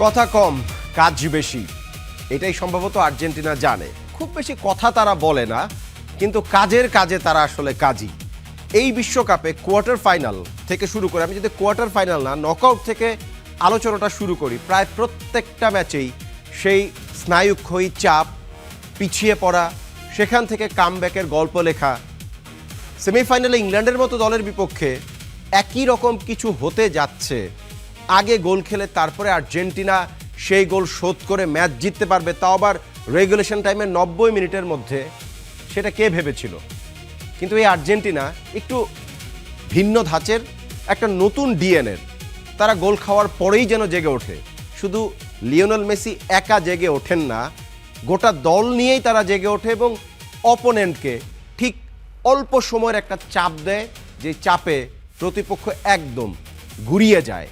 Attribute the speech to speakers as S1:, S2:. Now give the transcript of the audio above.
S1: কথা কম কাজ বেশি, এটাই সম্ভবত আর্জেন্টিনা জানে। খুব বেশি কথা তারা বলে না, কিন্তু কাজের কাজে তারা আসলে কাজী। এই বিশ্বকাপে কোয়ার্টার ফাইনাল থেকে শুরু করে, আমি যদি কোয়ার্টার ফাইনাল না নকআউট থেকে আলোচনাটা শুরু করি, প্রায় প্রত্যেকটা ম্যাচেই সেই স্নায়ুক্ষয়ী চাপ, পিছিয়ে পড়া, সেখান থেকে কামব্যাকের গল্প লেখা। সেমিফাইনালে ইংল্যান্ডের মতো দলের বিপক্ষে একই রকম কিছু হতে যাচ্ছে। আগে গোল খেলে তারপরে আর্জেন্টিনা সেই গোল শোধ করে ম্যাচ জিততে পারবে, তাও আবার রেগুলেশন টাইমে 90 মিনিটের মধ্যে, সেটা কে ভেবেছিল? কিন্তু এই আর্জেন্টিনা একটু ভিন্ন ধাঁচের, একটা নতুন ডিএনএর। তারা গোল খাওয়ার পরেই যেন জেগে ওঠে। শুধু লিওনেল মেসি একা জেগে ওঠেন না, গোটা দল নিয়েই তারা জেগে ওঠে এবং অপোনেন্টকে ঠিক অল্প সময়ের একটা চাপ দেয়, যে চাপে প্রতিপক্ষ একদম গুড়িয়ে যায়।